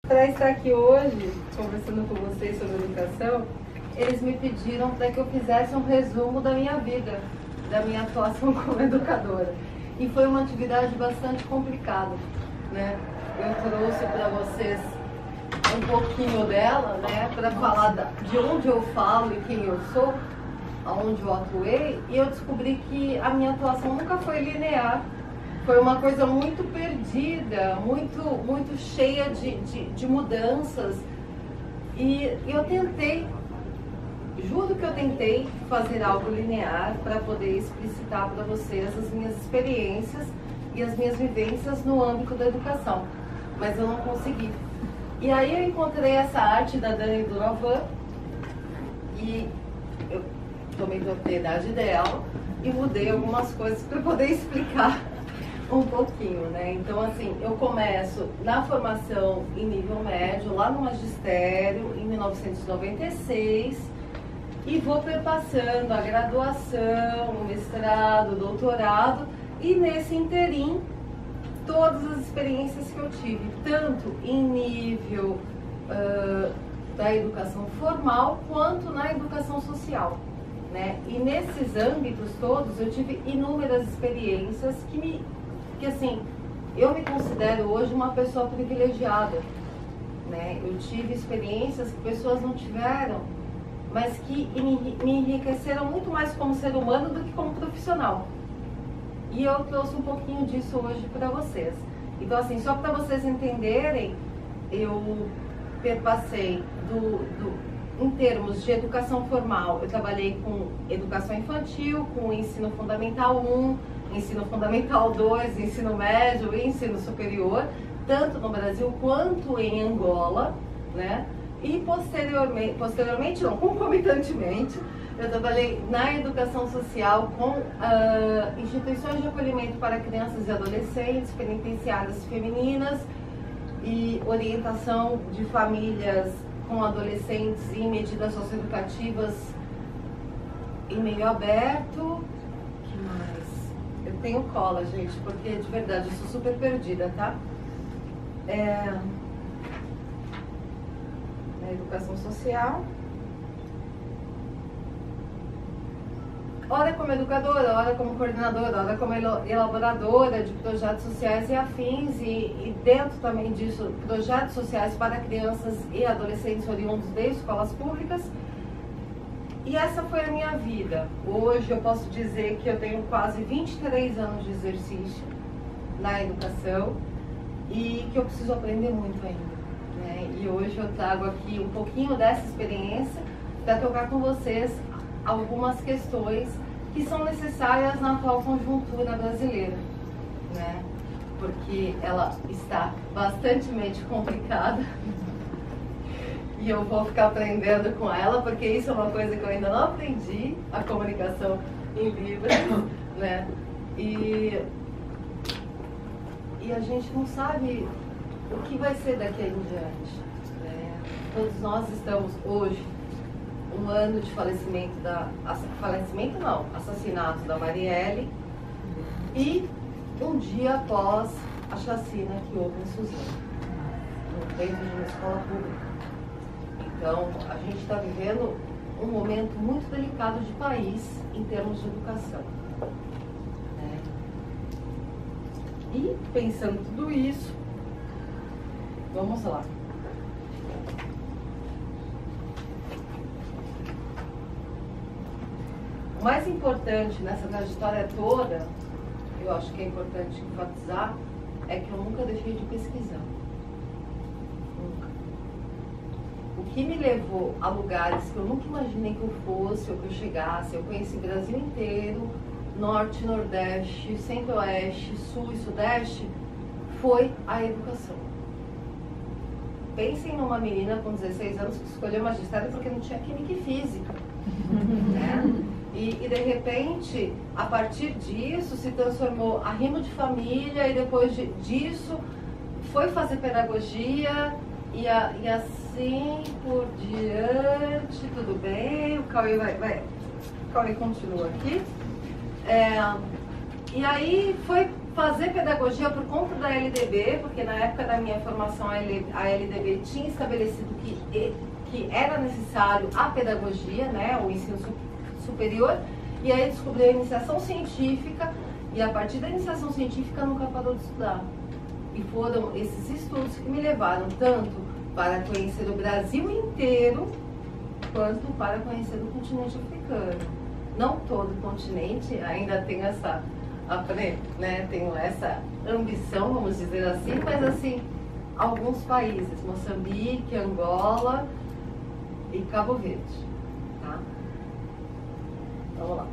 Para estar aqui hoje, conversando com vocês sobre educação, eles me pediram para que eu fizesse um resumo da minha vida, da minha atuação como educadora. E foi uma atividade bastante complicada, né? Eu trouxe para vocês um pouquinho dela, né, para falar de onde eu falo e quem eu sou, aonde eu atuei, e eu descobri que a minha atuação nunca foi linear. Foi uma coisa muito perdida, muito cheia de mudanças. E eu tentei, juro que eu tentei fazer algo linear para poder explicitar para vocês as minhas experiências e as minhas vivências no âmbito da educação. Mas eu não consegui. E aí eu encontrei essa arte da Dani Duravan e eu tomei propriedade dela e mudei algumas coisas para poder explicar um pouquinho, né? Então, assim, eu começo na formação em nível médio, lá no magistério, em 1996, e vou perpassando a graduação, o mestrado, o doutorado, e nesse interim, todas as experiências que eu tive, tanto em nível da educação formal, quanto na educação social, né? E nesses âmbitos todos, eu tive inúmeras experiências que assim, eu me considero hoje uma pessoa privilegiada, né? Eu tive experiências que pessoas não tiveram, mas que me enriqueceram muito mais como ser humano do que como profissional. E eu trouxe um pouquinho disso hoje para vocês. Então, assim, só para vocês entenderem, eu perpassei em termos de educação formal, eu trabalhei com educação infantil, com ensino fundamental 1, ensino fundamental 2, ensino médio e ensino superior, tanto no Brasil quanto em Angola, né? E posteriormente não, concomitantemente, eu trabalhei na educação social com instituições de acolhimento para crianças e adolescentes, penitenciárias femininas e orientação de famílias com adolescentes em medidas socioeducativas em meio aberto. Que mais? Eu tenho cola, gente, porque de verdade eu sou super perdida, tá? Na educação social. Ora como educadora, ora como coordenadora, ora como elaboradora de projetos sociais e afins, e dentro também disso, projetos sociais para crianças e adolescentes oriundos de escolas públicas. E essa foi a minha vida. Hoje eu posso dizer que eu tenho quase 23 anos de exercício na educação e que eu preciso aprender muito ainda, né? E hoje eu trago aqui um pouquinho dessa experiência para tocar com vocês algumas questões que são necessárias na atual conjuntura brasileira, né? Porque ela está bastante complicada e eu vou ficar aprendendo com ela, porque isso é uma coisa que eu ainda não aprendi, a comunicação em Libras, né? E a gente não sabe o que vai ser daqui em diante, né? Todos nós estamos hoje um ano de assassinato da Marielle e um dia após a chacina que houve em Suzano, dentro de uma escola pública. Então, a gente está vivendo um momento muito delicado de país em termos de educação, né? E pensando tudo isso, vamos lá. O mais importante nessa trajetória toda, eu acho que é importante enfatizar, é que eu nunca deixei de pesquisar. Nunca. O que me levou a lugares que eu nunca imaginei que eu fosse ou que eu chegasse, eu conheci o Brasil inteiro, Norte, Nordeste, Centro-Oeste, Sul e Sudeste, foi a educação. Pensem numa menina com 16 anos que escolheu magistério porque não tinha química e física, né? E de repente, a partir disso, se transformou a rimo de família e depois disso foi fazer pedagogia e assim por diante. Tudo bem, o Cauê o Cauê continua aqui. E aí foi fazer pedagogia por conta da LDB, porque na época da minha formação a LDB tinha estabelecido que era necessário a pedagogia, né, o ensino superior, e aí descobri a iniciação científica, e a partir da iniciação científica nunca parou de estudar. E foram esses estudos que me levaram tanto para conhecer o Brasil inteiro, quanto para conhecer o continente africano. Não todo o continente, ainda tenho essa, né, tenho essa ambição, vamos dizer assim, mas assim, alguns países, Moçambique, Angola e Cabo Verde. Tá? Vamos lá.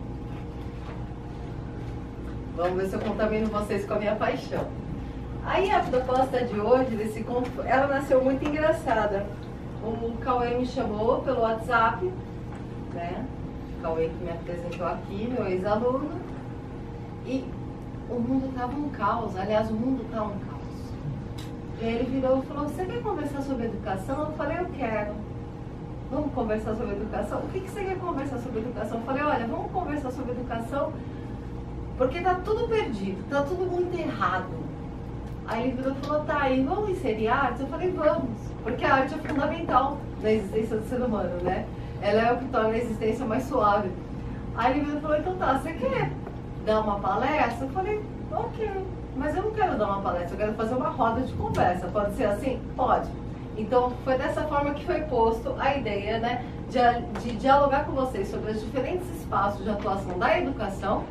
Vamos ver se eu contamino vocês com a minha paixão. Aí a proposta de hoje, desse conto, ela nasceu muito engraçada. O Cauê me chamou pelo WhatsApp, né? O Cauê que me apresentou aqui, meu ex-aluno. E o mundo estava um caos, aliás, o mundo está um caos. E aí ele virou e falou, você quer conversar sobre educação? Eu falei, eu quero. Vamos conversar sobre educação? O que você quer conversar sobre educação? Eu falei, olha, vamos conversar sobre educação porque está tudo perdido, está tudo muito errado. Aí ele virou e falou, tá, e vamos inserir arte? Eu falei, vamos, porque a arte é fundamental na existência do ser humano, né? Ela é o que torna a existência mais suave. Aí ele virou e falou, então tá, você quer dar uma palestra? Eu falei, ok, mas eu não quero dar uma palestra, eu quero fazer uma roda de conversa, pode ser assim? Pode. Então foi dessa forma que foi posto a ideia, né, de dialogar com vocês sobre os diferentes espaços de atuação da educação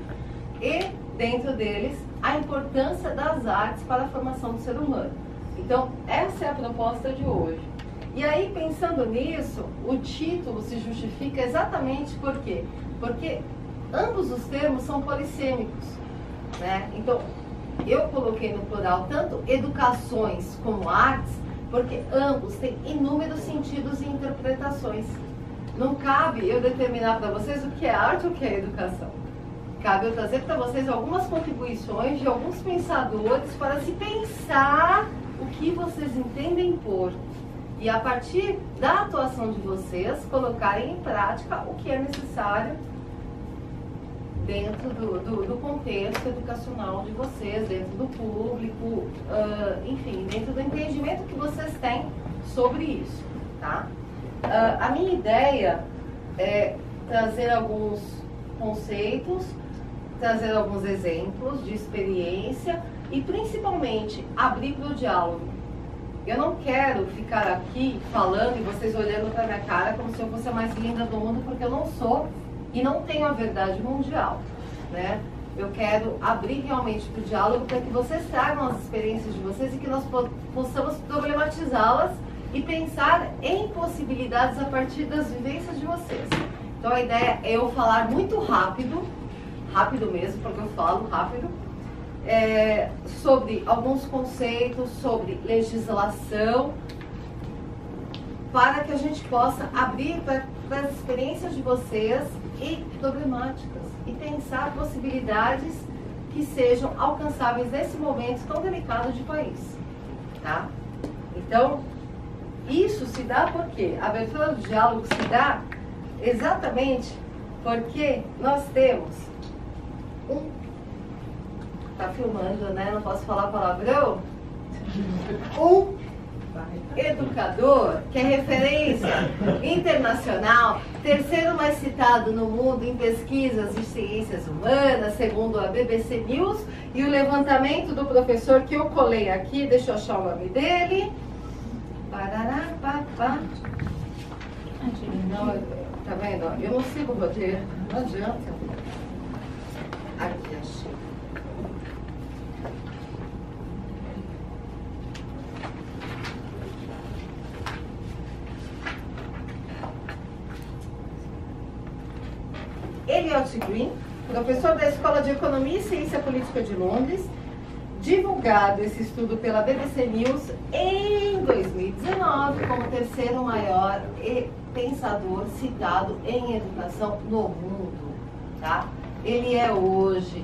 e, dentro deles, a importância das artes para a formação do ser humano. Então, essa é a proposta de hoje. E aí, pensando nisso, o título se justifica exatamente por quê? Porque ambos os termos são polissêmicos, né? Então, eu coloquei no plural tanto educações como artes, porque ambos têm inúmeros sentidos e interpretações. Não cabe eu determinar para vocês o que é arte ou o que é educação. Cabe eu trazer para vocês algumas contribuições de alguns pensadores para se pensar o que vocês entendem por. E a partir da atuação de vocês, colocarem em prática o que é necessário dentro do contexto educacional de vocês, dentro do público, enfim, dentro do entendimento que vocês têm sobre isso. Tá? A minha ideia é trazer alguns conceitos, trazer alguns exemplos de experiência e principalmente abrir para o diálogo. Eu não quero ficar aqui falando e vocês olhando para minha cara como se eu fosse a mais linda do mundo, porque eu não sou e não tenho a verdade mundial, né? Eu quero abrir realmente para o diálogo para que vocês tragam as experiências de vocês e que nós possamos problematizá-las e pensar em possibilidades a partir das vivências de vocês. Então a ideia é eu falar muito rápido mesmo, porque eu falo rápido, sobre alguns conceitos, sobre legislação, para que a gente possa abrir para as experiências de vocês e problemáticas, e pensar possibilidades que sejam alcançáveis nesse momento tão delicado de país. Tá? Então, isso se dá por quê? A abertura do diálogo se dá exatamente porque nós temos tá filmando, né? Não posso falar palavrão. Um educador que é referência internacional, terceiro mais citado no mundo em pesquisas de ciências humanas, segundo a BBC News, e o levantamento do professor que eu colei aqui, deixa eu achar o nome dele. Parará, papá. Não, tá vendo? Eu não sigo o roteiro, não adianta. Aqui, achei. Elliot Green, professor da Escola de Economia e Ciência Política de Londres, divulgado esse estudo pela BBC News em 2019 como o terceiro maior pensador citado em educação no mundo. Tá? Ele é hoje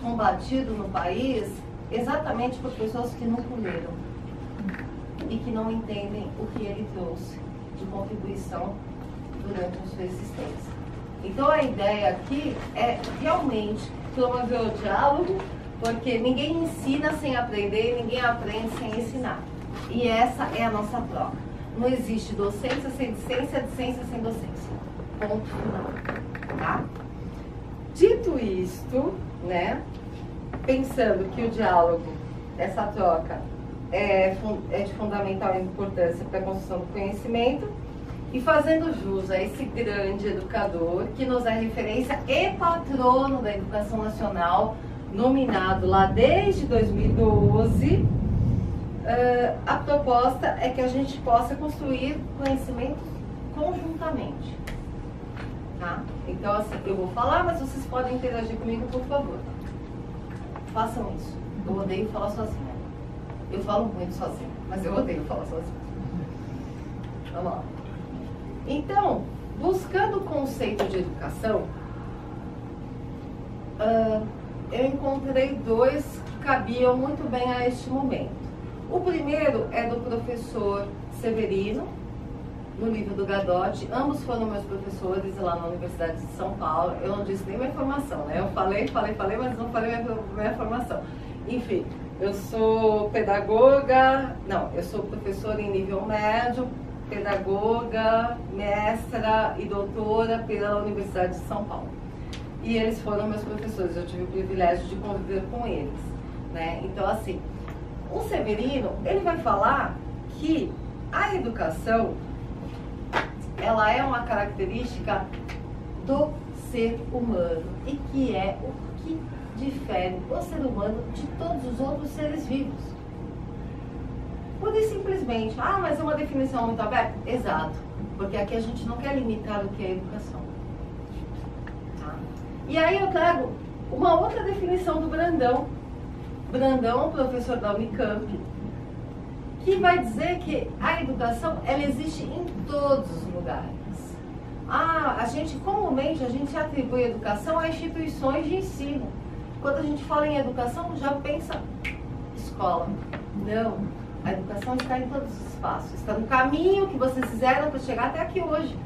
combatido no país exatamente por pessoas que nunca leram e que não entendem o que ele trouxe de contribuição durante a sua existência. Então a ideia aqui é realmente promover o diálogo, porque ninguém ensina sem aprender, ninguém aprende sem ensinar. E essa é a nossa troca. Não existe docência sem ciência, ciência sem docência. Ponto final. Tá? Dito isto, né, pensando que o diálogo, essa troca, é de fundamental importância para a construção do conhecimento, e fazendo jus a esse grande educador, que nos é referência e patrono da educação nacional, nominado lá desde 2012, a proposta é que a gente possa construir conhecimentos conjuntamente. Tá? Então, assim, eu vou falar, mas vocês podem interagir comigo, por favor. Façam isso. Eu odeio falar sozinha. Eu falo muito sozinha, mas eu odeio falar sozinha. Vamos lá. Então, buscando o conceito de educação, eu encontrei dois que cabiam muito bem a este momento. O primeiro é do professor Severino, no livro do Gadotti. Ambos foram meus professores lá na Universidade de São Paulo. Eu não disse nem minha formação, né? Eu falei, mas não falei minha formação. Enfim, eu sou pedagoga, não, eu sou professora em nível médio, pedagoga, mestra e doutora pela Universidade de São Paulo. E eles foram meus professores, eu tive o privilégio de conviver com eles, né? Então, assim, o Severino, ele vai falar que a educação, ela é uma característica do ser humano e que é o que difere o ser humano de todos os outros seres vivos. Pura e simplesmente, mas é uma definição muito aberta? Exato, porque aqui a gente não quer limitar o que é educação. Tá? E aí eu trago uma outra definição do Brandão. Brandão, professor da Unicamp, que vai dizer que a educação, ela existe em todos os lugares. Comumente a gente atribui a educação a instituições de ensino. Quando a gente fala em educação, já pensa escola. Não. A educação está em todos os espaços, está no caminho que vocês fizeram para chegar até aqui hoje.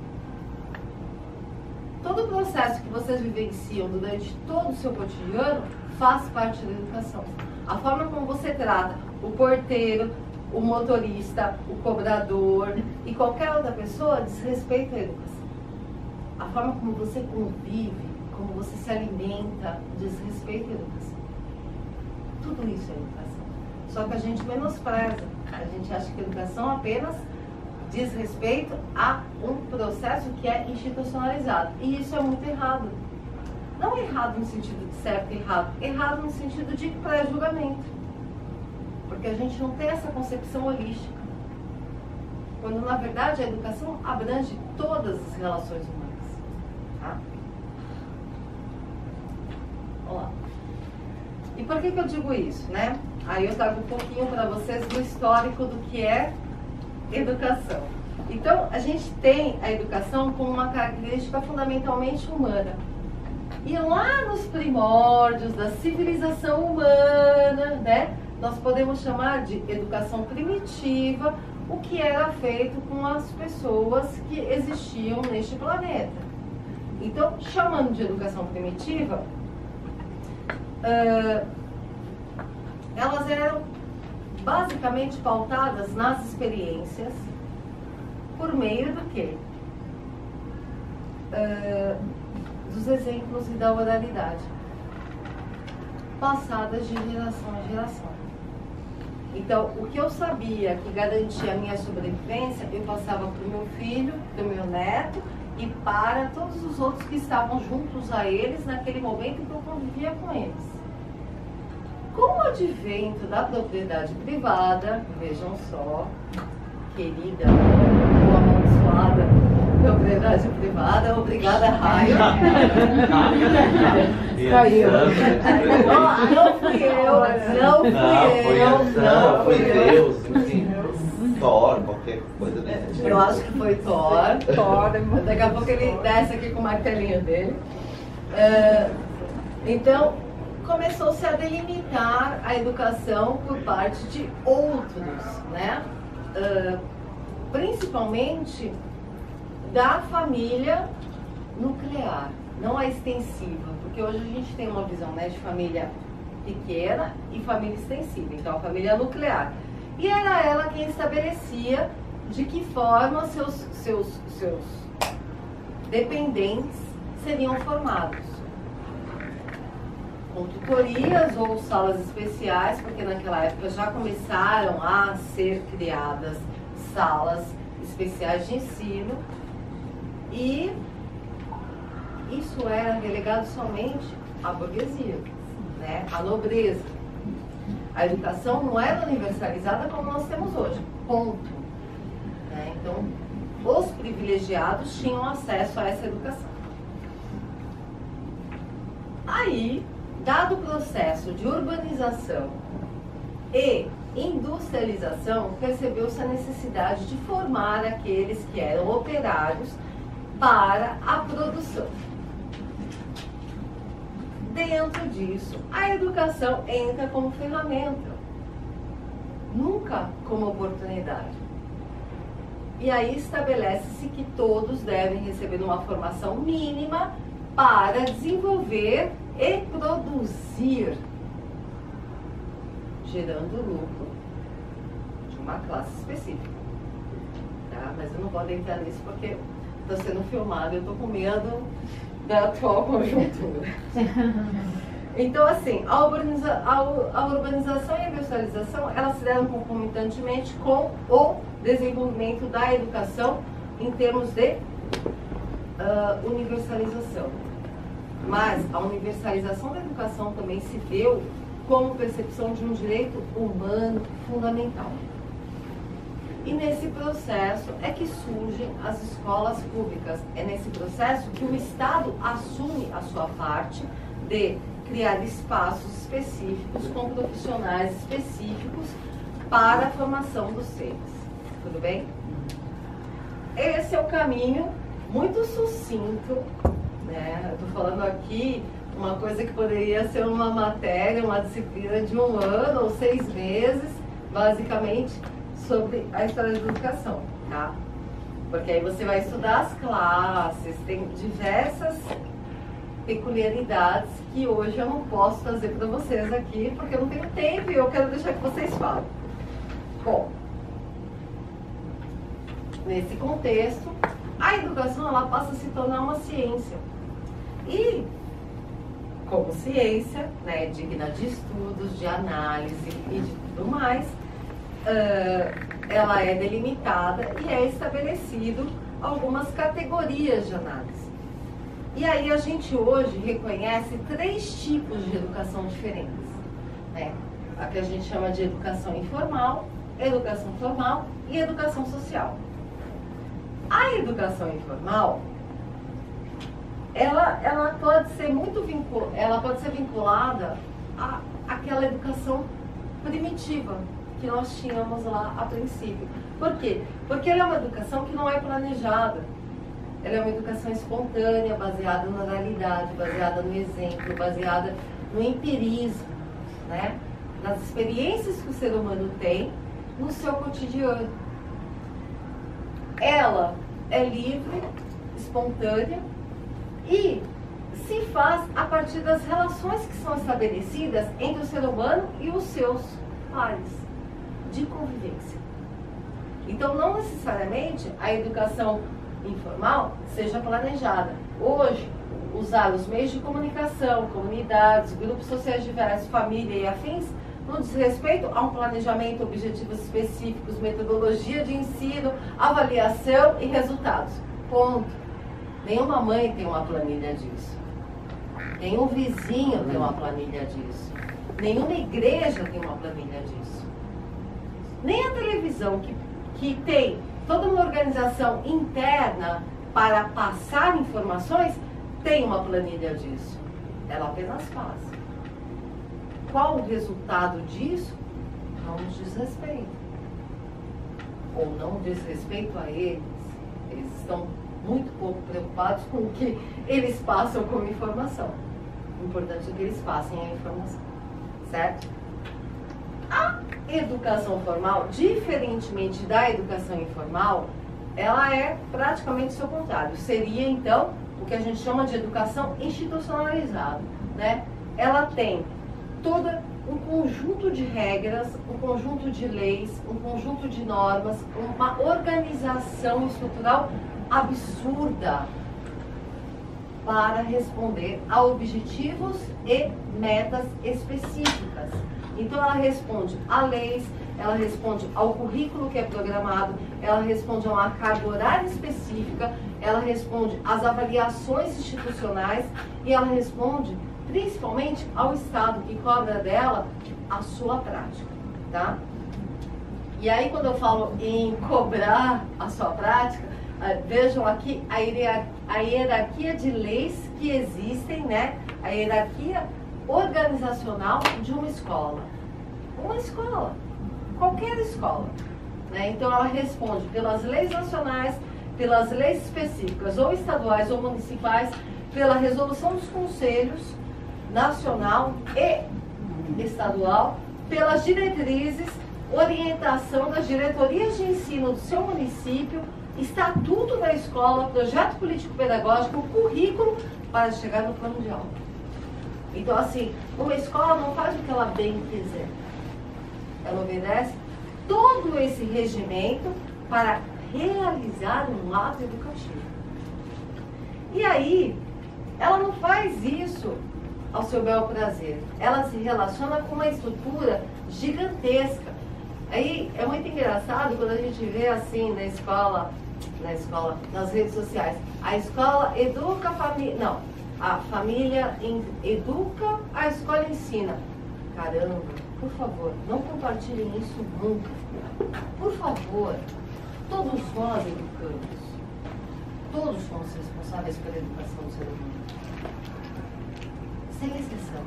Todo o processo que vocês vivenciam durante todo o seu cotidiano faz parte da educação. A forma como você trata o porteiro, o motorista, o cobrador e qualquer outra pessoa diz respeito à educação. A forma como você convive, como você se alimenta, diz respeito à educação. Tudo isso é educação. Só que a gente menospreza. A gente acha que a educação apenas diz respeito a um processo que é institucionalizado. E isso é muito errado. Não errado no sentido de certo e errado. Errado no sentido de pré-julgamento. Porque a gente não tem essa concepção holística. Quando, na verdade, a educação abrange todas as relações humanas. Tá? Vamos lá. E por que eu digo isso, né? Aí eu trago um pouquinho para vocês do histórico do que é educação. Então, a gente tem a educação como uma característica fundamentalmente humana. E lá nos primórdios da civilização humana, né, nós podemos chamar de educação primitiva o que era feito com as pessoas que existiam neste planeta. Então, chamando de educação primitiva, elas eram basicamente pautadas nas experiências por meio do quê? Dos exemplos e da oralidade, passadas de geração em geração. Então, o que eu sabia que garantia a minha sobrevivência, eu passava para o meu filho, para o meu neto e para todos os outros que estavam juntos a eles naquele momento em que eu convivia com eles. Com o advento da propriedade privada, vejam só, querida ou amaldiçoada propriedade privada, obrigada, Raio. Não fui eu. Foi Deus, enfim. Thor, qualquer coisa desse. Eu acho que foi Thor. Daqui a pouco ele desce aqui com o martelinho dele. Então, começou-se a delimitar a educação por parte de outros, né? Principalmente da família nuclear, não a extensiva, porque hoje a gente tem uma visão, né, de família pequena e família extensiva, então a família nuclear. E era ela quem estabelecia de que forma seus dependentes seriam formados. Com tutorias ou salas especiais, porque naquela época já começaram a ser criadas salas especiais de ensino, e isso era relegado somente à burguesia, né? À nobreza. A educação não era universalizada como nós temos hoje, ponto. Né? Então, os privilegiados tinham acesso a essa educação. Aí, dado o processo de urbanização e industrialização, percebeu-se a necessidade de formar aqueles que eram operários para a produção. Dentro disso, a educação entra como ferramenta, nunca como oportunidade. E aí estabelece-se que todos devem receber uma formação mínima para desenvolver e produzir, gerando lucro de uma classe específica. Tá? Mas eu não vou entrar nisso porque está sendo filmado e eu estou com medo da atual conjuntura. Então, assim, a urbanização e a industrialização, elas se deram concomitantemente com o desenvolvimento da educação em termos de universalização. Mas a universalização da educação também se deu como percepção de um direito humano fundamental. E nesse processo é que surgem as escolas públicas. É nesse processo que o Estado assume a sua parte de criar espaços específicos com profissionais específicos para a formação dos seres. Tudo bem? Esse é o caminho muito sucinto, né? Eu estou falando aqui uma coisa que poderia ser uma matéria, uma disciplina de 1 ano ou 6 meses, basicamente, sobre a história da educação, tá? Porque aí você vai estudar as classes, tem diversas peculiaridades que hoje eu não posso trazer para vocês aqui, porque eu não tenho tempo e eu quero deixar que vocês falem. Bom, nesse contexto, a educação ela passa a se tornar uma ciência. E, como ciência, né, digna de estudos, de análise e de tudo mais, ela é delimitada e é estabelecido algumas categorias de análise. E aí a gente hoje reconhece 3 tipos de educação diferentes, né? A que a gente chama de educação informal, educação formal e educação social. A educação informal, ela pode ser vinculada àquela educação primitiva que nós tínhamos lá a princípio. Por quê? Porque ela é uma educação que não é planejada. Ela é uma educação espontânea, baseada na realidade, baseada no exemplo, baseada no empirismo, né? Nas experiências que o ser humano tem no seu cotidiano. Ela é livre, espontânea e se faz a partir das relações que são estabelecidas entre o ser humano e os seus pares, de convivência. Então, não necessariamente a educação informal seja planejada. Hoje, usar os meios de comunicação, comunidades, grupos sociais diversos, família e afins, no diz respeito a um planejamento, objetivos específicos, metodologia de ensino, avaliação e resultados. Ponto. Nenhuma mãe tem uma planilha disso. Nenhum vizinho tem uma planilha disso. Nenhuma igreja tem uma planilha disso. Nem a televisão, que tem toda uma organização interna para passar informações, tem uma planilha disso. Ela apenas faz. Qual o resultado disso? Não nos diz respeito. Ou não diz respeito a eles. Eles estão muito pouco preocupados com o que eles passam como informação. O importante é que eles passem a informação. Certo? A educação formal, diferentemente da educação informal, ela é praticamente o seu contrário. Seria, então, o que a gente chama de educação institucionalizada, né? Ela tem todo um conjunto de regras, um conjunto de leis, um conjunto de normas, uma organização estrutural absurda para responder a objetivos e metas específicas. Então ela responde a leis, ela responde ao currículo que é programado, ela responde a uma carga horária específica, ela responde às avaliações institucionais e ela responde principalmente ao Estado, que cobra dela a sua prática, tá? E aí, quando eu falo em cobrar a sua prática, vejam aqui a hierarquia de leis que existem, né? A hierarquia organizacional de uma escola. Uma escola, qualquer escola, né? Então, ela responde pelas leis nacionais, pelas leis específicas, ou estaduais ou municipais, pela resolução dos conselhos nacional e estadual, pelas diretrizes, orientação das diretorias de ensino do seu município, estatuto da escola, projeto político-pedagógico, currículo para chegar no plano de aula. Então, assim, uma escola não faz o que ela bem quiser. Ela obedece todo esse regimento para realizar um ato educativo. E aí, ela não faz isso ao seu bel prazer. Ela se relaciona com uma estrutura gigantesca. Aí é muito engraçado quando a gente vê assim na escola, nas redes sociais. A escola educa a família. Não, a família educa, a escola ensina. Caramba, por favor, não compartilhem isso nunca. Por favor, todos nós educamos. Todos somos responsáveis pela educação do ser humano. Sem exceção,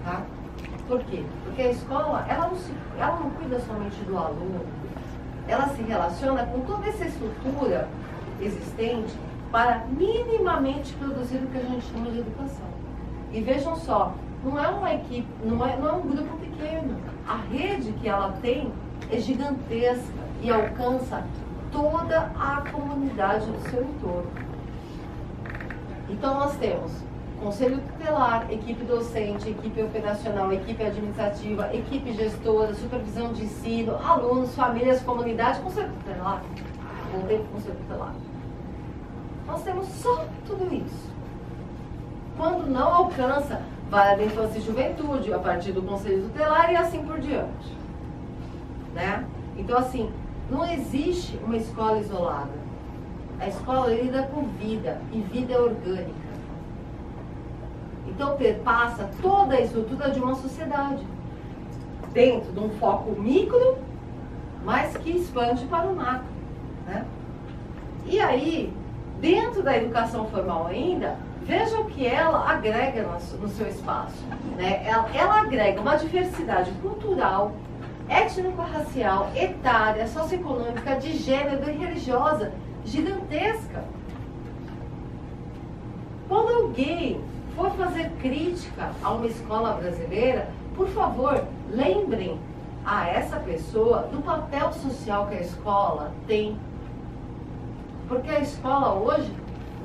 tá? Por quê? Porque a escola, ela não cuida somente do aluno, ela se relaciona com toda essa estrutura existente para minimamente produzir o que a gente chama de educação. E vejam só, não é uma equipe, não é um grupo pequeno. A rede que ela tem é gigantesca e alcança toda a comunidade do seu entorno. Então nós temos conselho tutelar, equipe docente, equipe operacional, equipe administrativa, equipe gestora, supervisão de ensino, alunos, famílias, comunidade, conselho tutelar. Voltei para o conselho tutelar. Nós temos só tudo isso. Quando não alcança, vai da infância e juventude, a partir do conselho tutelar e assim por diante. Né? Então, assim, não existe uma escola isolada. A escola lida com vida, e vida é orgânica. Então, perpassa toda a estrutura de uma sociedade, dentro de um foco micro, mas que expande para o macro. Né? E aí, dentro da educação formal ainda, veja o que ela agrega no seu espaço. Né? Ela agrega uma diversidade cultural, étnico-racial, etária, socioeconômica, de gênero e religiosa gigantesca. Quando alguém for fazer crítica a uma escola brasileira, por favor, lembrem a essa pessoa do papel social que a escola tem. Porque a escola hoje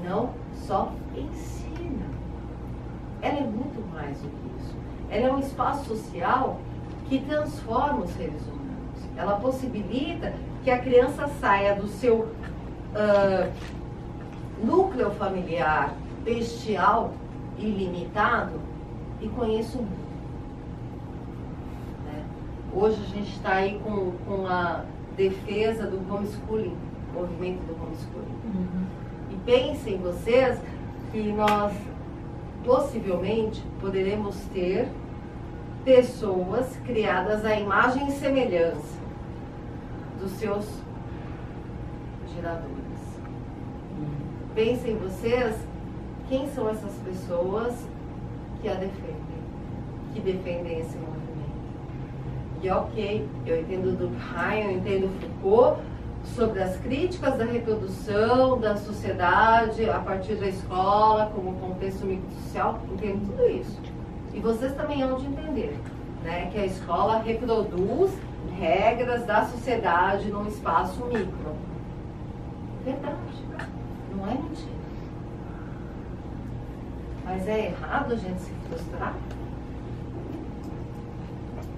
não só ensina. Ela é muito mais do que isso. Ela é um espaço social que transforma os seres humanos. Ela possibilita que a criança saia do seu núcleo familiar bestial e limitado e conheça o mundo. Né? Hoje a gente está aí com a defesa do homeschooling, movimento do homeschooling. Uhum. E pensem vocês que nós possivelmente poderemos ter pessoas criadas à imagem e semelhança dos seus geradores. Pensem vocês quem são essas pessoas que a defendem, que defendem esse movimento. E ok, eu entendo Durkheim, eu entendo Foucault sobre as críticas da reprodução da sociedade a partir da escola, como contexto microsocial, entendo tudo isso. E vocês também hão de entender, né, que a escola reproduz regras da sociedade num espaço micro. Verdade, não é mentira. Mas é errado a gente se frustrar?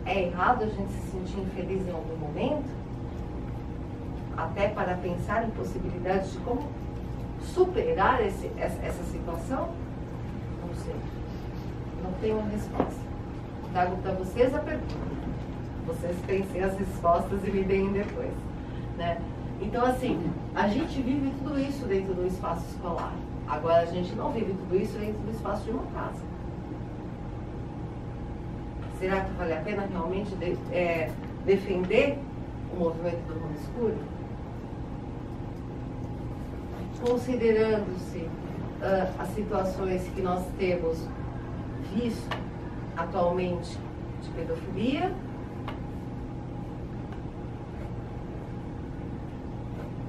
É errado a gente se sentir infeliz em algum momento? Até para pensar em possibilidades de como superar essa situação? Não sei. Não tenho uma resposta. Trago para vocês a pergunta. Vocês pensem as respostas e me deem depois, né? Então, assim, a gente vive tudo isso dentro do espaço escolar. Agora, a gente não vive tudo isso dentro do espaço de uma casa. Será que vale a pena realmente defender o movimento do homeschooling? Considerando-se as situações que nós temos visto atualmente de pedofilia,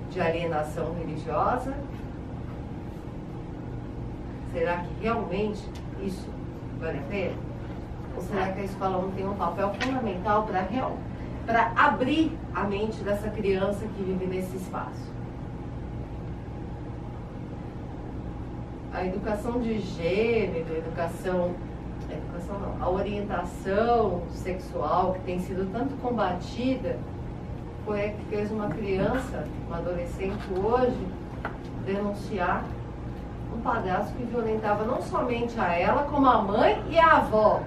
de alienação religiosa, será que realmente isso vale a pena? Ou será que a escola não tem um papel fundamental para abrir a mente dessa criança que vive nesse espaço? A educação de gênero, a orientação sexual que tem sido tanto combatida, foi a que fez uma criança, uma adolescente hoje, denunciar um padrasto que violentava não somente a ela, como a mãe e a avó.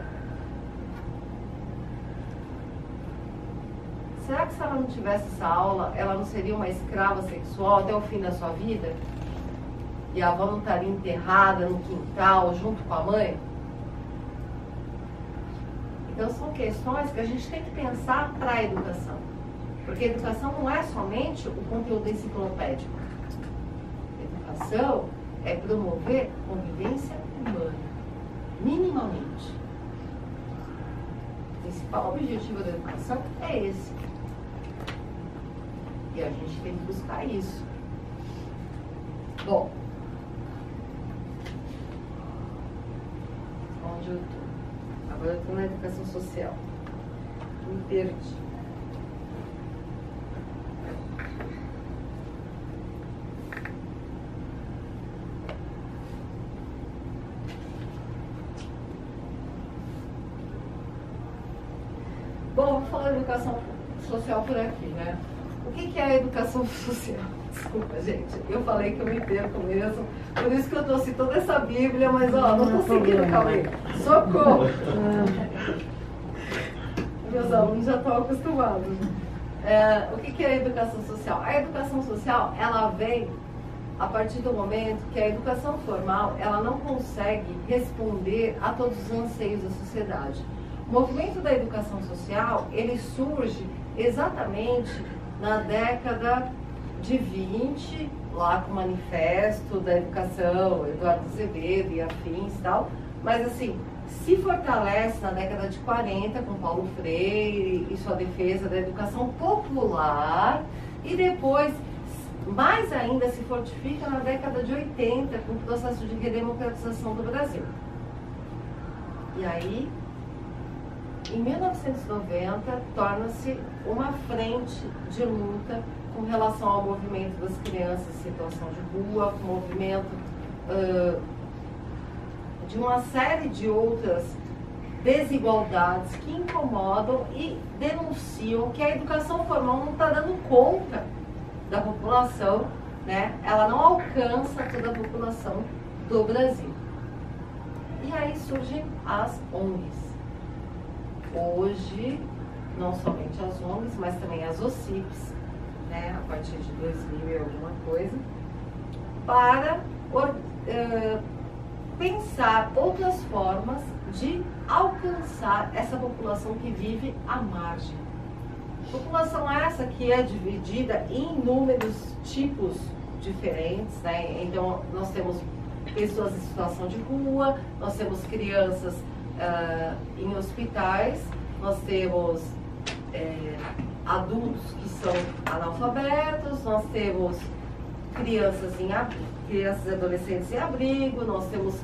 Será que se ela não tivesse essa aula, ela não seria uma escrava sexual até o fim da sua vida? E a avó não estaria enterrada no quintal junto com a mãe? Então são questões que a gente tem que pensar para a educação. Porque a educação não é somente o conteúdo enciclopédico. A educação é promover convivência humana, minimamente. O principal objetivo da educação é esse. E a gente tem que buscar isso. Bom, onde eu estou? Agora eu estou na educação social. Me perdi. Bom, vamos falar de educação social por aqui, né? O que é a educação social? Desculpa, gente. Eu falei que eu me perco mesmo. Por isso que eu trouxe toda essa Bíblia, mas ó, não conseguindo, calma aí. Socorro! Meus alunos já estão acostumados. O que é a educação social? A educação social, ela vem a partir do momento que a educação formal, ela não consegue responder a todos os anseios da sociedade. O movimento da educação social, ele surge exatamente na década de 20, lá com o manifesto da educação, Eduardo Azevedo e afins e tal, mas assim, se fortalece na década de 40 com Paulo Freire e sua defesa da educação popular, e depois, mais ainda, se fortifica na década de 80 com o processo de redemocratização do Brasil. E aí, em 1990, torna-se uma frente de luta com relação ao movimento das crianças em situação de rua, com o movimento de uma série de outras desigualdades que incomodam e denunciam que a educação formal não está dando conta da população, né? Ela não alcança toda a população do Brasil. E aí surgem as ONGs. Hoje, não somente as ONGs, mas também as OCIPs, né, a partir de 2000 e alguma coisa, para pensar outras formas de alcançar essa população que vive à margem. População essa que é dividida em inúmeros tipos diferentes, né? Então, nós temos pessoas em situação de rua, nós temos crianças em hospitais, nós temos adultos que são analfabetos, nós temos crianças e adolescentes em abrigo, nós temos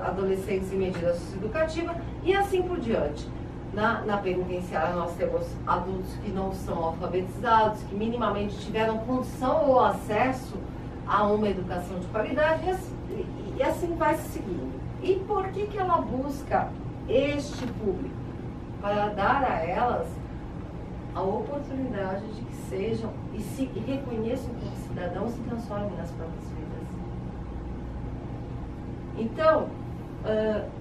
adolescentes em medida socioeducativa e assim por diante. Na penitenciária nós temos adultos que não são alfabetizados, que minimamente tiveram condição ou acesso a uma educação de qualidade e assim vai se seguindo. E por que ela busca este público? Para dar a elas a oportunidade de que sejam e se reconheçam como cidadãos e transformem nas próprias vidas. Então,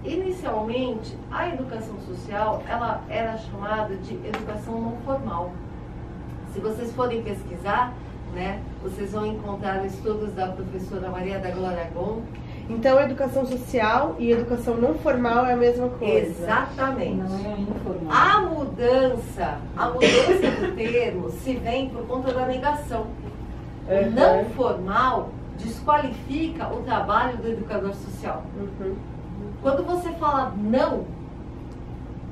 inicialmente, a educação social, ela era chamada de educação não formal. Se vocês forem pesquisar, né, vocês vão encontrar estudos da professora Maria da Glória Gon. Então, educação social e educação não formal é a mesma coisa. Exatamente. Não é informal. A mudança do termo se vem por conta da negação. O não formal desqualifica o trabalho do educador social. Quando você fala não,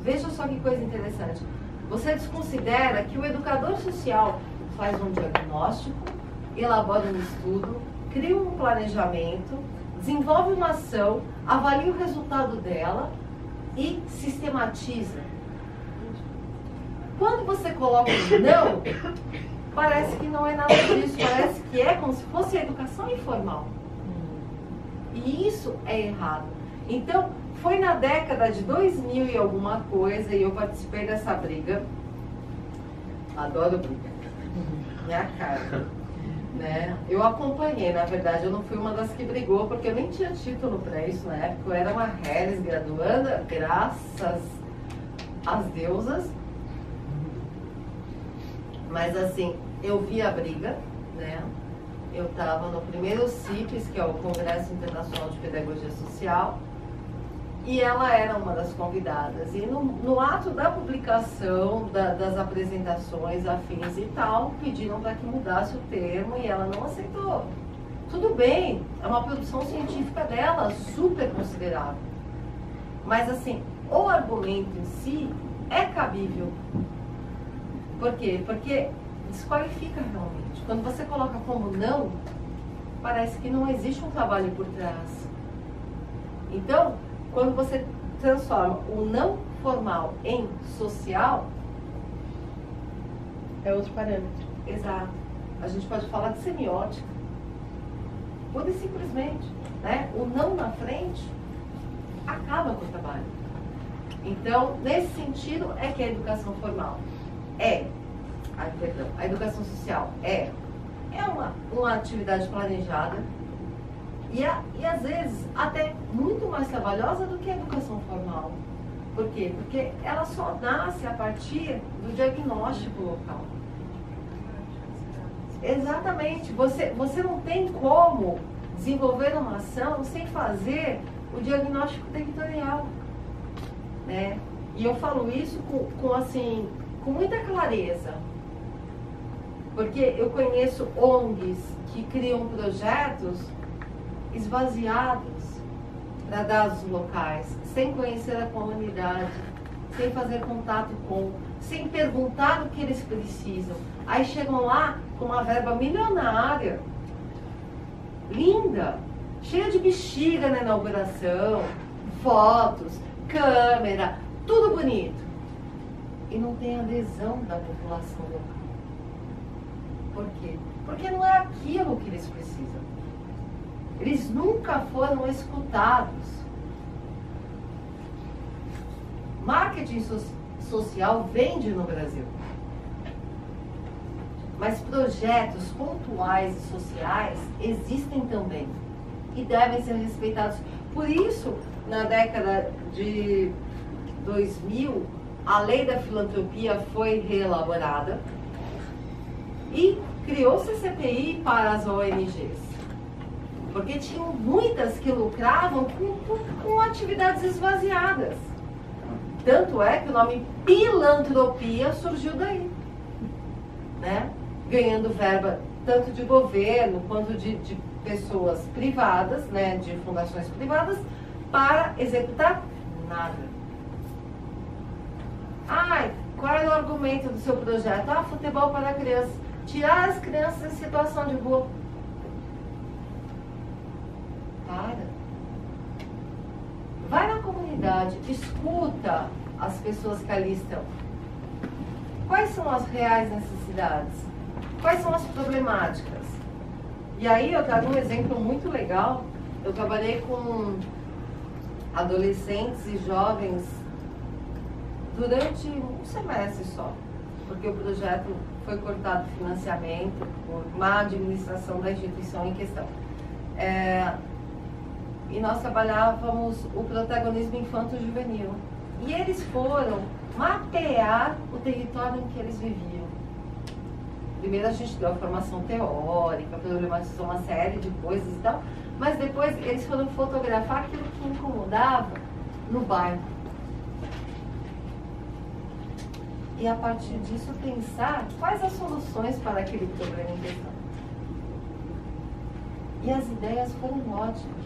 veja só que coisa interessante. Você desconsidera que o educador social faz um diagnóstico, elabora um estudo, cria um planejamento, desenvolve uma ação, avalia o resultado dela e sistematiza. Quando você coloca um não, parece que não é nada disso, parece que é como se fosse a educação informal. E isso é errado. Então, foi na década de 2000 e alguma coisa, e eu participei dessa briga. Adoro briga. Minha cara. Né? Eu acompanhei, na verdade, eu não fui uma das que brigou, porque eu nem tinha título para isso na época. Eu era uma Harris graduanda, graças às deusas. Mas assim, eu vi a briga, né? Eu estava no primeiro CIPES, que é o Congresso Internacional de Pedagogia Social, e ela era uma das convidadas. E no ato da publicação das apresentações afins e tal, pediram para que mudasse o termo e ela não aceitou. Tudo bem, é uma produção científica dela, super considerável. Mas assim, o argumento em si é cabível. Por quê? Porque desqualifica realmente. Quando você coloca como não, parece que não existe um trabalho por trás. Então, quando você transforma o não formal em social... É outro parâmetro. Exato. A gente pode falar de semiótica. Pura e simplesmente. Né? O não na frente acaba com o trabalho. Então, nesse sentido, é que a educação formal a educação social é uma atividade planejada e às vezes até muito mais trabalhosa do que a educação formal. Por quê? Porque ela só nasce a partir do diagnóstico local. Exatamente. Você não tem como desenvolver uma ação sem fazer o diagnóstico territorial. Né? E eu falo isso com muita clareza. Porque eu conheço ONGs que criam projetos esvaziados para dados locais, sem conhecer a comunidade, sem fazer contato sem perguntar o que eles precisam. Aí chegam lá com uma verba milionária, linda, cheia de bexiga na inauguração, fotos, câmera, tudo bonito. E não tem adesão da população local. Por quê? Porque não é aquilo que eles precisam. Eles nunca foram escutados. Marketing social vende no Brasil. Mas projetos pontuais e sociais existem também. E devem ser respeitados. Por isso, na década de 2000, a lei da filantropia foi reelaborada e criou-se a CPI para as ONGs. Porque tinham muitas que lucravam com atividades esvaziadas. Tanto é que o nome pilantropia surgiu daí. Né? Ganhando verba tanto de governo quanto de pessoas privadas, né, de fundações privadas, para executar nada. Qual é o argumento do seu projeto? Futebol para crianças. Tirar as crianças em situação de rua. Vai na comunidade, escuta as pessoas que ali estão. Quais são as reais necessidades? Quais são as problemáticas? E aí eu trago um exemplo muito legal. Eu trabalhei com adolescentes e jovens durante um semestre só, porque o projeto foi cortado financiamento por má administração da instituição em questão. E nós trabalhávamos o protagonismo infanto-juvenil. E eles foram mapear o território em que eles viviam. Primeiro a gente deu a formação teórica, problematizou uma série de coisas e tal, mas depois eles foram fotografar aquilo que incomodava no bairro. E a partir disso pensar quais as soluções para aquele problema em questão. E as ideias foram ótimas.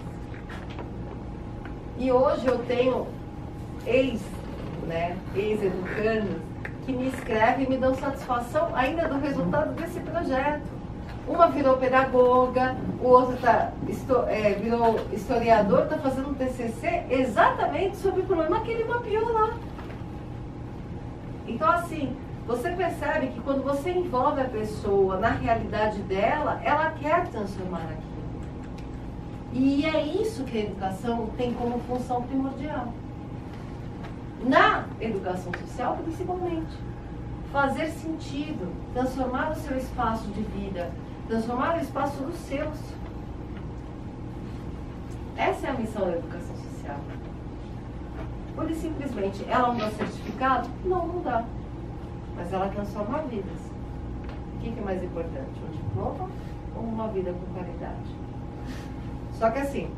E hoje eu tenho ex-educandos que me escrevem e me dão satisfação ainda do resultado desse projeto. Uma virou pedagoga, o outro virou historiador, está fazendo um TCC exatamente sobre o problema que ele mapeou lá. Então, assim, você percebe que quando você envolve a pessoa na realidade dela, ela quer transformar aquilo. E é isso que a educação tem como função primordial. Na educação social, principalmente. Fazer sentido, transformar o seu espaço de vida, transformar o espaço dos seus. Essa é a missão da educação social. Pura e simplesmente, ela não dá certificado? Não dá. Mas ela transforma vidas. O que é mais importante? Um diploma ou uma vida com qualidade? Só que assim,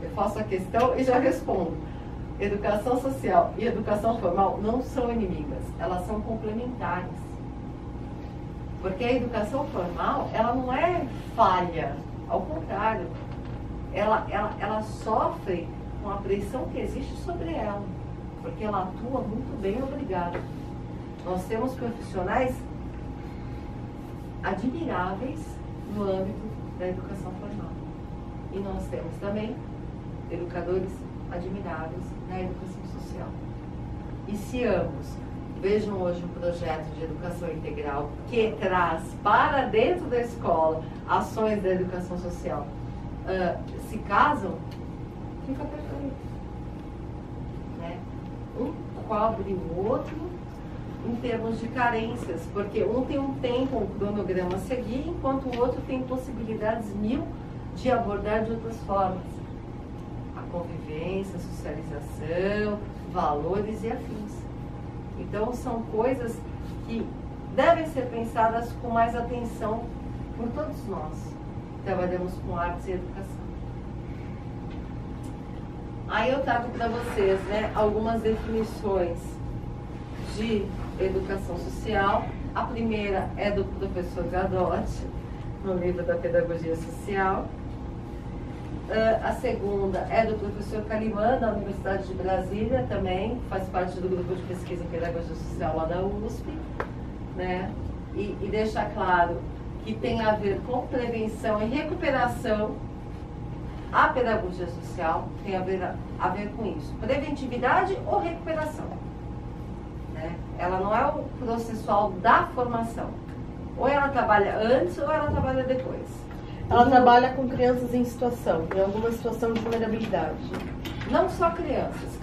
eu faço a questão e já respondo. Educação social e educação formal não são inimigas, elas são complementares. Porque a educação formal, ela não é falha, ao contrário, ela sofre com a pressão que existe sobre ela, porque ela atua muito bem, obrigada. Nós temos profissionais admiráveis no âmbito da educação formal. E nós temos também educadores admiráveis na educação social. E se ambos vejam hoje um projeto de educação integral que traz para dentro da escola ações da educação social, se casam, fica perfeito. Né? Um cobre o outro em termos de carências, porque um tem um tempo, um cronograma a seguir, enquanto o outro tem possibilidades mil de abordar de outras formas. A convivência, a socialização, valores e afins. Então, são coisas que devem ser pensadas com mais atenção por todos nós que trabalhamos com artes e educação. Aí eu trago para vocês, né, algumas definições de educação social. A primeira é do professor Gadotti, no livro da Pedagogia Social. A segunda é do professor Calimã, da Universidade de Brasília, também faz parte do grupo de pesquisa em Pedagogia Social lá da USP, né? E deixar claro que tem a ver com prevenção e recuperação. A pedagogia social tem a ver com isso. Preventividade ou recuperação. Né? Ela não é o processual da formação. Ou ela trabalha antes ou ela trabalha depois. Ela trabalha com crianças em alguma situação de vulnerabilidade. Não só crianças,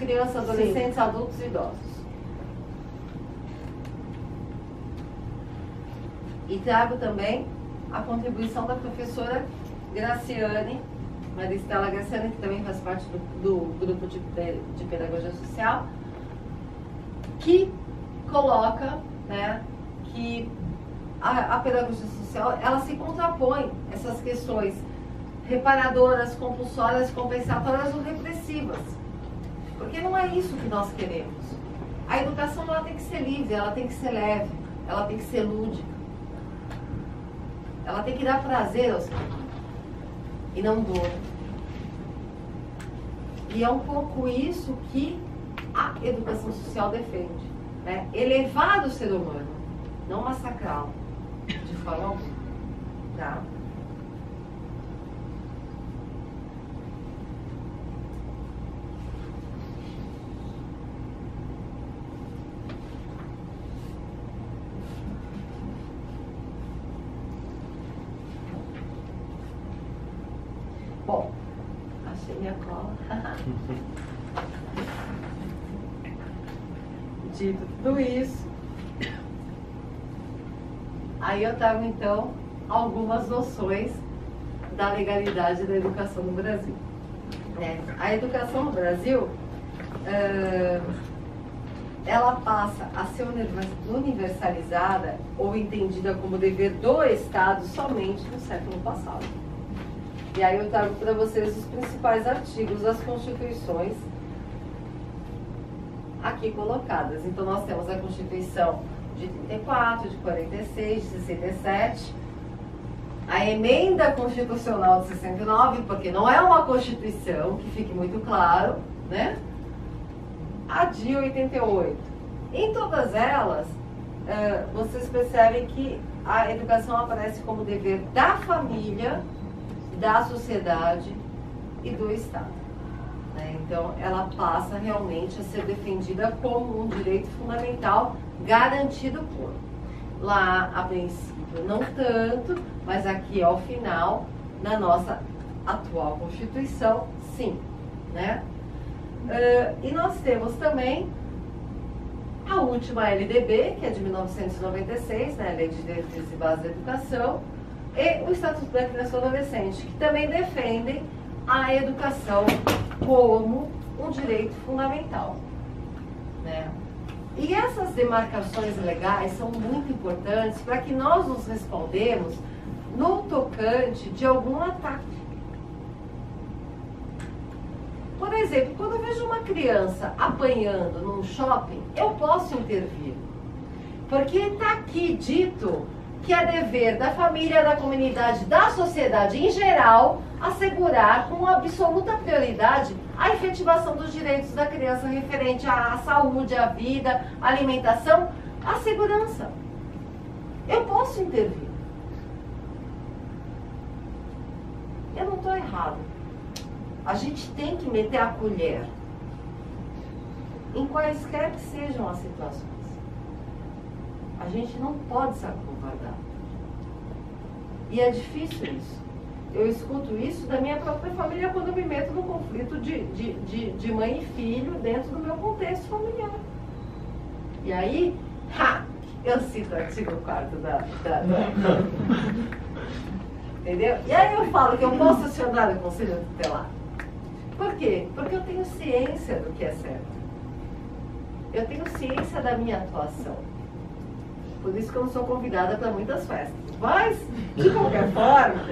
adolescentes, sim, adultos e idosos. E trago também a contribuição da professora Graciane, Maristela Graciane, que também faz parte do grupo de pedagogia social, que coloca, né, que a pedagogia social, ela se contrapõe essas questões reparadoras, compulsórias, compensatórias ou repressivas. Porque não é isso que nós queremos. A educação, ela tem que ser livre, ela tem que ser leve, ela tem que ser lúdica. Ela tem que dar prazer aos filhos e não dor. E é um pouco isso que a educação social defende, né? Elevar o ser humano, não massacrá-lo de forma alguma, tá? Bom, achei minha cola. dito tudo isso, aí eu trago então algumas noções da legalidade da educação no Brasil. A educação no Brasil, ela passa a ser universalizada ou entendida como dever do Estado somente no século passado. E aí eu trago para vocês os principais artigos das constituições aqui colocadas. Então nós temos a Constituição de 34, de 46, de 67, a Emenda Constitucional de 69, porque não é uma Constituição, que fique muito claro, né? A de 88. Em todas elas, vocês percebem que a educação aparece como dever da família, da sociedade e do Estado. Então, ela passa realmente a ser defendida como um direito fundamental garantido por. Lá, a princípio, não tanto, mas aqui ao final, na nossa atual Constituição, sim. Né? E nós temos também a última LDB, que é de 1996, né, Lei de Diretrizes e Bases da Educação, e o Estatuto da Criança e Adolescente, que também defendem a educação como um direito fundamental. Né? E essas demarcações legais são muito importantes para que nós nos respondemos no tocante de algum ataque. Por exemplo, quando eu vejo uma criança apanhando num shopping, eu posso intervir. Porque está aqui dito que é dever da família, da comunidade, da sociedade em geral, assegurar com absoluta prioridade a efetivação dos direitos da criança referente à saúde, à vida, à alimentação, à segurança. Eu posso intervir. Eu não estou errado. A gente tem que meter a colher em quaisquer que sejam as situações. A gente não pode se acovardar. E é difícil isso. Eu escuto isso da minha própria família quando eu me meto no conflito de mãe e filho dentro do meu contexto familiar. E aí, eu cito o artigo 4º entendeu? E aí eu falo que eu posso acionar o Conselho Tutelar. Por quê? Porque eu tenho ciência do que é certo. Eu tenho ciência da minha atuação. Por isso que eu não sou convidada para muitas festas. Mas, de qualquer forma,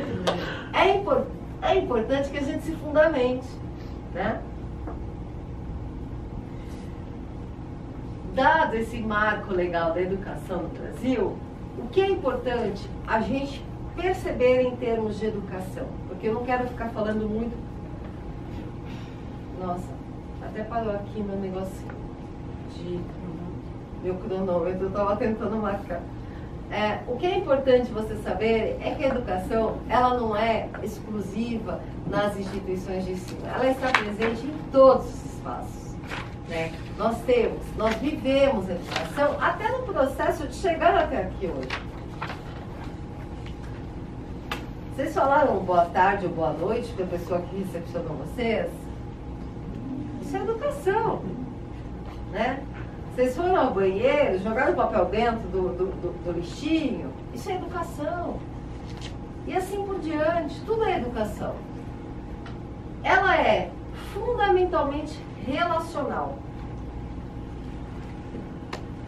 é importante que a gente se fundamente. Né? Dado esse marco legal da educação no Brasil, o que é importante a gente perceber em termos de educação? Porque eu não quero ficar falando muito. Nossa, até parou aqui meu negocinho de meu cronômetro, eu estava tentando marcar. O que é importante você saber é que a educação, ela não é exclusiva nas instituições de ensino, ela está presente em todos os espaços. Né? Nós vivemos a educação até no processo de chegar até aqui hoje. Vocês falaram boa tarde ou boa noite para a pessoa que recepcionou vocês? Isso é educação, né? Vocês foram ao banheiro, jogaram o papel dentro do lixinho, isso é educação. E assim por diante, tudo é educação. Ela é fundamentalmente relacional.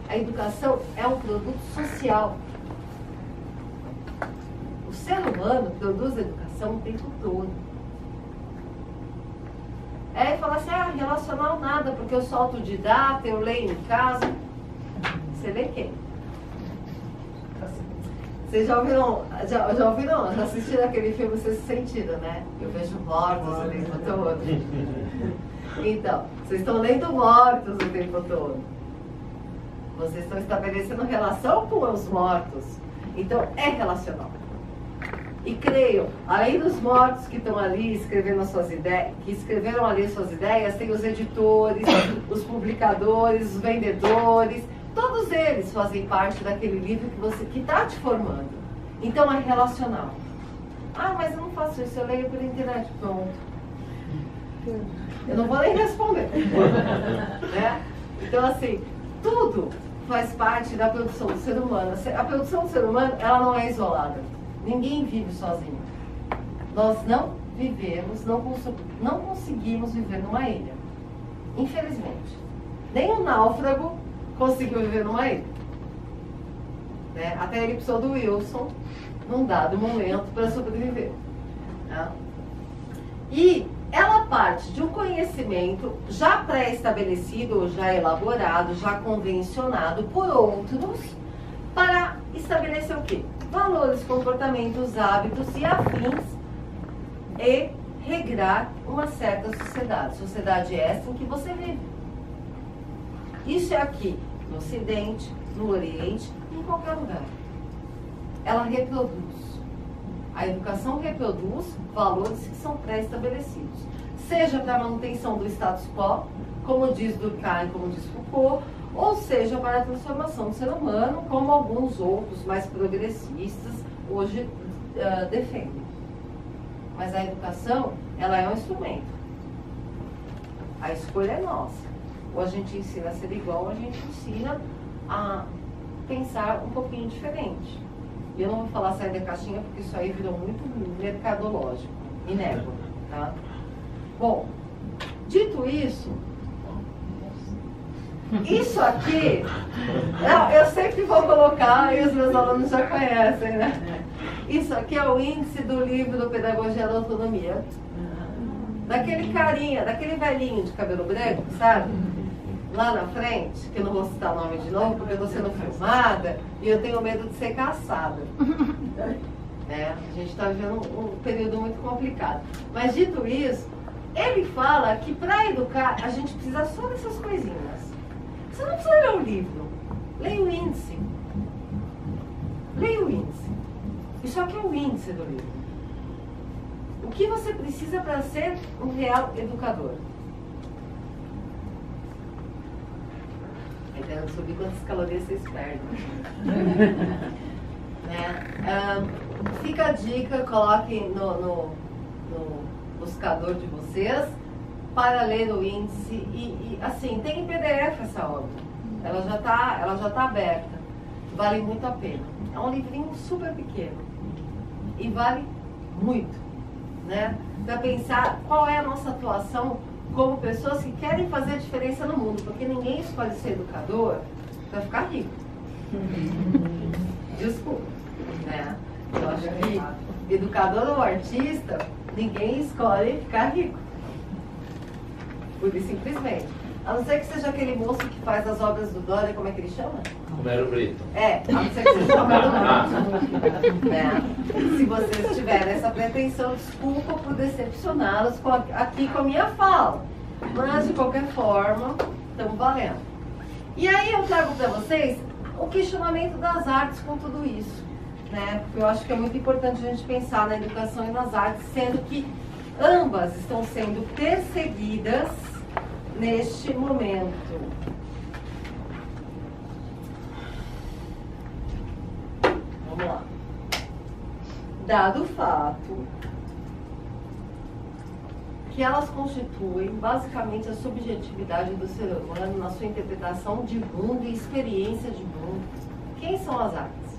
A educação é um produto social. O ser humano produz educação o tempo todo. E fala assim, relacional nada, porque eu sou autodidata, eu leio em casa. Você lê quem? Vocês já ouviram, já assistiram aquele filme Sexto Sentido, né? Eu vejo mortos o tempo todo. Então, vocês estão lendo mortos o tempo todo. Vocês estão estabelecendo relação com os mortos. Então, é relacional. E creio, além dos mortos que estão ali escrevendo as suas ideias, que escreveram ali as suas ideias, tem os editores, os publicadores, os vendedores, todos eles fazem parte daquele livro que está te formando. Então é relacional. Mas eu não faço isso, eu leio pela internet, pronto. Eu não vou nem responder. Né? Então assim, Tudo faz parte da produção do ser humano. A produção do ser humano, ela não é isolada. Ninguém vive sozinho. Nós não vivemos, não conseguimos viver numa ilha. Infelizmente. Nem um náufrago conseguiu viver numa ilha. Né? Até ele precisou do Wilson, num dado momento, para sobreviver. Tá? E ela parte de um conhecimento já pré-estabelecido, já elaborado, já convencionado por outros, para estabelecer o quê? Valores, comportamentos, hábitos e afins, e regrar uma certa sociedade. Sociedade essa em que você vive. Isso é aqui, no Ocidente, no Oriente, em qualquer lugar. Ela reproduz. A educação reproduz valores que são pré-estabelecidos. Seja para a manutenção do status quo, como diz Durkheim, como diz Foucault, ou seja para a transformação do ser humano, como alguns outros mais progressistas hoje defendem. Mas a educação, ela é um instrumento. A escolha é nossa. Ou a gente ensina a ser igual, ou a gente ensina a pensar um pouquinho diferente. E eu não vou falar sair da caixinha, porque isso aí virou muito mercadológico. Me nego, tá? Bom, dito isso, isso aqui, eu sempre vou colocar, e os meus alunos já conhecem, né? Isso aqui é o índice do livro Pedagogia da Autonomia. Daquele carinha, daquele velhinho de cabelo branco, sabe? Lá na frente, que eu não vou citar o nome de novo, porque eu estou sendo filmada e eu tenho medo de ser caçada. Né? A gente está vivendo um período muito complicado. Mas dito isso, ele fala que para educar a gente precisa só dessas coisinhas. Você não precisa ler o livro. Leia o índice. Leia o índice. Isso aqui é o índice do livro. O que você precisa para ser um real educador? Eu quero subir quantas calorias vocês perdem. Né? Fica a dica, coloquem no buscador de vocês para ler o índice. E assim, tem em PDF essa obra. Ela já tá aberta. Vale muito a pena. É um livrinho super pequeno. E vale muito. Né? Para pensar qual é a nossa atuação como pessoas que querem fazer a diferença no mundo, porque ninguém escolhe ser educador para ficar rico. Desculpa, né? Eu acho que educador ou artista, ninguém escolhe ficar rico. Pura e simplesmente. A não ser que seja aquele moço que faz as obras do Dória, como é que ele chama? Romero Brito. A não ser que seja Romero Brito. Né? Se vocês tiverem essa pretensão, desculpa por decepcioná-los aqui com a minha fala. Mas, de qualquer forma, estamos valendo. E aí eu trago para vocês o questionamento das artes com tudo isso. Né? Porque eu acho que é muito importante a gente pensar na educação e nas artes, sendo que ambas estão sendo perseguidas neste momento. Vamos lá. Dado o fato que elas constituem basicamente a subjetividade do ser humano na sua interpretação de mundo e experiência de mundo. Quem são as artes?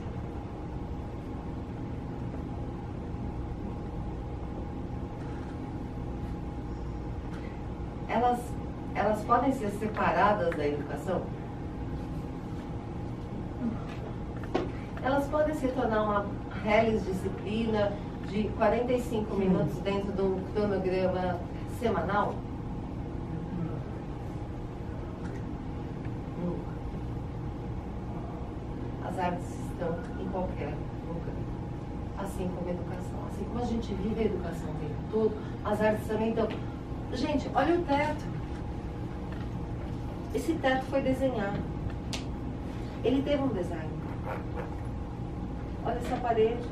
Elas podem ser separadas da educação? Elas podem se tornar uma reles disciplina de 45 minutos dentro de um cronograma semanal? Nunca. As artes estão em qualquer lugar. Assim como a educação. Assim como a gente vive a educação o tempo todo, as artes também estão. Gente, olha o teto. Esse teto foi desenhado. Ele teve um design. Olha essa parede.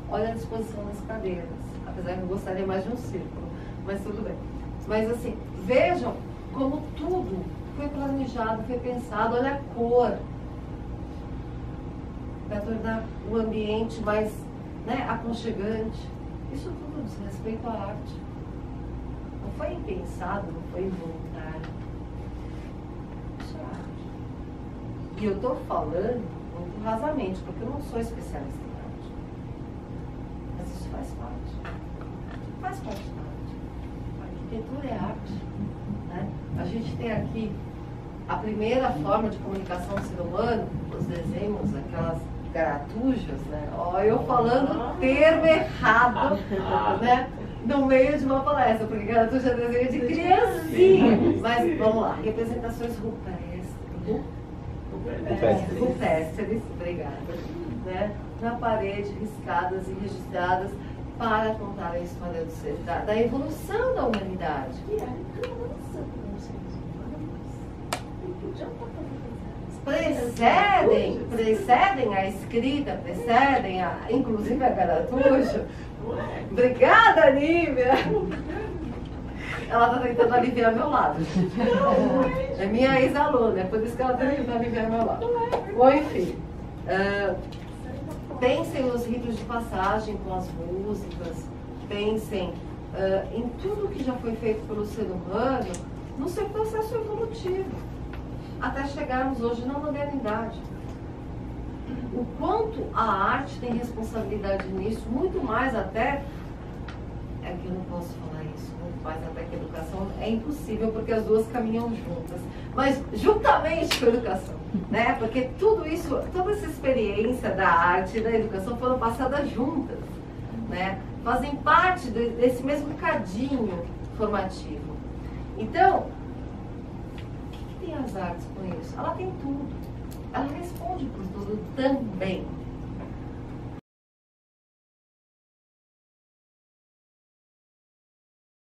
Olha a disposição das cadeiras. Apesar que eu gostaria mais de um círculo. Mas tudo bem. Mas assim, vejam como tudo foi planejado, foi pensado. Olha a cor. Para tornar o ambiente mais, né, aconchegante. Isso tudo diz respeito à arte. Não foi impensado, não foi involuntário. E eu estou falando muito rasamente, porque eu não sou especialista em arte. Mas isso faz parte. Faz parte da arte. A arquitetura é arte. Né? A gente tem aqui a primeira forma de comunicação do ser humano, os desenhos, aquelas garatujas, né? Ó, eu falando o termo errado, né? No meio de uma palestra, porque garatuja é desenho de criancinha. Mas vamos lá, representações rupestres, obrigada, né? Na parede, riscadas e registradas para contar a história da evolução da humanidade. Precedem a escrita, inclusive a garatuja. Obrigada, Nívia! Ela está tentando aliviar meu lado. É minha ex-aluna, é por isso que ela está tentando aliviar meu lado. Bom, enfim. Pensem nos ritos de passagem com as músicas. Pensem em tudo que já foi feito pelo ser humano no seu processo evolutivo. Até chegarmos hoje na modernidade. O quanto a arte tem responsabilidade nisso, muito mais até, é que eu não posso falar isso, muito mais até que a educação, é impossível porque as duas caminham juntas, mas juntamente com a educação, né? Porque tudo isso, toda essa experiência da arte e da educação foram passadas juntas, né? Fazem parte desse mesmo cadinho formativo. Então, o que tem as artes com isso? Ela tem tudo. Ela responde por tudo também.